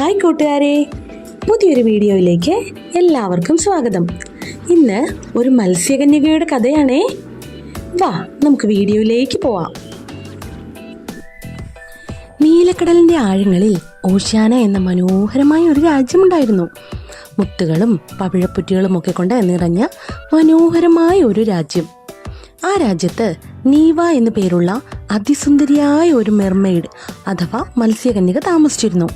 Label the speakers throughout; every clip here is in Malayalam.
Speaker 1: ഹായ് കൂട്ടുകാരെ, പുതിയൊരു വീഡിയോയിലേക്ക് എല്ലാവർക്കും സ്വാഗതം. ഇന്ന് ഒരു മത്സ്യകന്യകയുടെ കഥയാണേ. വാ നമുക്ക് വീഡിയോയിലേക്ക് പോവാം. നീലക്കടലിന്റെ ആഴങ്ങളിൽ ഓഷ്യാന എന്ന മനോഹരമായ ഒരു രാജ്യമുണ്ടായിരുന്നു. മുത്തുകളും പവിഴപ്പുറ്റുകളും ഒക്കെ കൊണ്ട് നിറഞ്ഞ മനോഹരമായ ഒരു രാജ്യം. ആ രാജ്യത്ത് നീവ എന്നു പേരുള്ള അതിസുന്ദരിയായ ഒരു മെർമെയ്ഡ് അഥവാ മത്സ്യകന്യക താമസിച്ചിരുന്നു.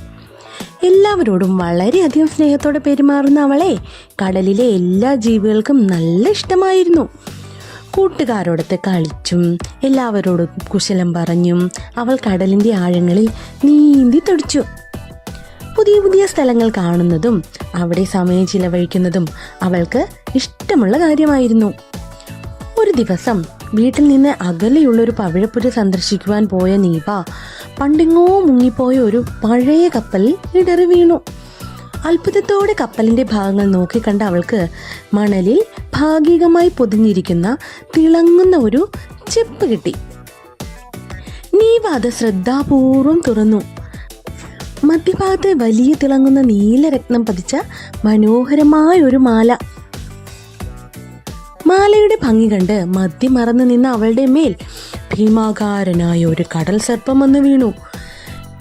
Speaker 1: എല്ലാവരോടും വളരെയധികം സ്നേഹത്തോടെ പെരുമാറുന്ന അവളെ കടലിലെ എല്ലാ ജീവികൾക്കും നല്ല ഇഷ്ടമായിരുന്നു. കൂട്ടുകാരോടൊത്ത് കളിച്ചും എല്ലാവരോടും കുശലം പറഞ്ഞും അവൾ കടലിന്റെ ആഴങ്ങളിൽ നീന്തി തുടിച്ചു. പുതിയ പുതിയ സ്ഥലങ്ങൾ കാണുന്നതും അവിടെ സമയം ചിലവഴിക്കുന്നതും അവൾക്ക് ഇഷ്ടമുള്ള കാര്യമായിരുന്നു. ഒരു ദിവസം വീട്ടിൽ നിന്ന് അകലെയുള്ളൊരു പവിഴപ്പുറ്റ് സന്ദർശിക്കുവാൻ പോയ നീവ പണ്ടെങ്ങോ മുങ്ങിപ്പോയ ഒരു പഴയ കപ്പലിൽ ഇടറി വീണു. അത്ഭുതത്തോടെ കപ്പലിന്റെ ഭാഗങ്ങൾ നോക്കിക്കണ്ട അവൾക്ക് മണലിൽ ഭാഗികമായി പൊതിഞ്ഞിരിക്കുന്ന തിളങ്ങുന്ന ഒരു ചെപ്പ് കിട്ടി. നീവ അത് ശ്രദ്ധാപൂർവം തുറന്നു. മധ്യഭാഗത്ത് വലിയ തിളങ്ങുന്ന നീലരത്നം പതിച്ച മനോഹരമായ ഒരു മാല. മാലയുടെ ഭംഗി കണ്ട് മദ്യം മറന്നു നിന്ന അവളുടെ മേൽ ഭീമാകാരനായ ഒരു കടൽ സർപ്പം വന്നു വീണു.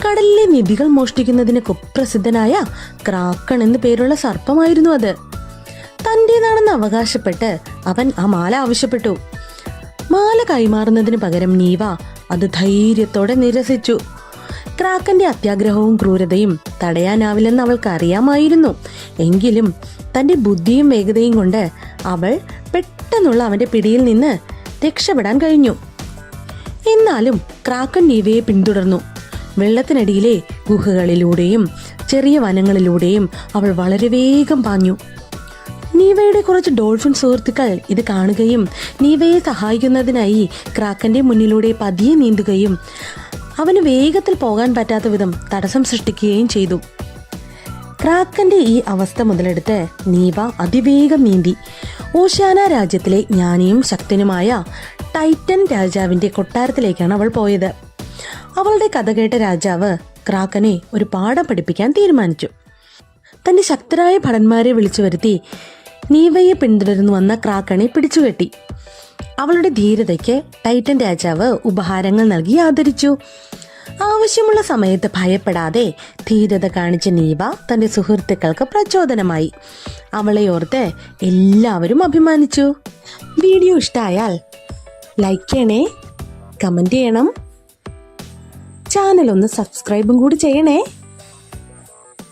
Speaker 1: കടലിലെ നിധികൾ മോഷ്ടിക്കുന്നതിന് കുപ്രസിദ്ധനായ ക്രാക്കൺ എന്നു പേരുള്ള സർപ്പമായിരുന്നു അത്. തന്റേതാണെന്ന് അവകാശപ്പെട്ട് അവൻ ആ മാല ആവശ്യപ്പെട്ടു. മാല കൈമാറുന്നതിന് പകരം നീവ അത് ധൈര്യത്തോടെ നിരസിച്ചു. ക്രാക്കന്റെ അത്യാഗ്രഹവും ക്രൂരതയും തടയാനാവില്ലെന്ന് അവൾക്ക് അറിയാമായിരുന്നു. എങ്കിലും തന്റെ ബുദ്ധിയും വേഗതയും കൊണ്ട് അവൾ പെട്ടെന്നുള്ള അവന്റെ പിടിയിൽ നിന്ന് രക്ഷപ്പെടാൻ കഴിഞ്ഞു. എന്നാലും ക്രാക്കൻ നീവയെ പിന്തുടർന്നു. വെള്ളത്തിനടിയിലെ ഗുഹകളിലൂടെയും ചെറിയ വനങ്ങളിലൂടെയും അവൾ വളരെ വേഗം പാഞ്ഞു. നീവയുടെ കുറച്ച് ഡോൾഫിൻ സുഹൃത്തുക്കൾ ഇത് കാണുകയും നീവയെ സഹായിക്കുന്നതിനായി ക്രാക്കന്റെ മുന്നിലൂടെ പതിയെ നീന്തുകയും അവന് വേഗത്തിൽ പോകാൻ പറ്റാത്ത വിധം തടസ്സം സൃഷ്ടിക്കുകയും ചെയ്തു. ക്രാക്കന്റെ ഈ അവസ്ഥ മുതലെടുത്ത് നീവ അതിവേഗം നീന്തി ഓഷ്യാന രാജ്യത്തിലെ ജ്ഞാനിയും ശക്തനുമായ ടൈറ്റൻ രാജാവിന്റെ കൊട്ടാരത്തിലേക്കാണ് അവൾ പോയത്. അവളുടെ കഥ കേട്ട രാജാവ് ക്രാക്കനെ ഒരു പാഠം പഠിപ്പിക്കാൻ തീരുമാനിച്ചു. തന്റെ ശക്തരായ ഭടന്മാരെ വിളിച്ചു വരുത്തി നീവയെ പിന്തുടർന്നു വന്ന ക്രാക്കനെ പിടിച്ചുകെട്ടി. അവളുടെ ധീരതയ്ക്ക് ടൈറ്റൻ രാജാവ് ഉപഹാരങ്ങൾ നൽകി ആദരിച്ചു. ആവശ്യമുള്ള സമയത്ത് ഭയപ്പെടാതെ ധീരത കാണിച്ച നീവ തന്റെ സുഹൃത്തുക്കൾക്ക് പ്രചോദനമായി. അവളെ ഓർത്ത് എല്ലാവരും അഭിമാനിച്ചു. വീഡിയോ ഇഷ്ടമായാൽ ലൈക്ക് ചെയ്യണേ, കമന്റ് ചെയ്യണം, ചാനൽ ഒന്ന് സബ്സ്ക്രൈബും കൂടി ചെയ്യണേ.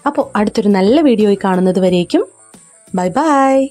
Speaker 1: അപ്പോൾ അടുത്തൊരു നല്ല വീഡിയോയിൽ കാണുന്നത് വരേക്കും ബൈ ബൈ.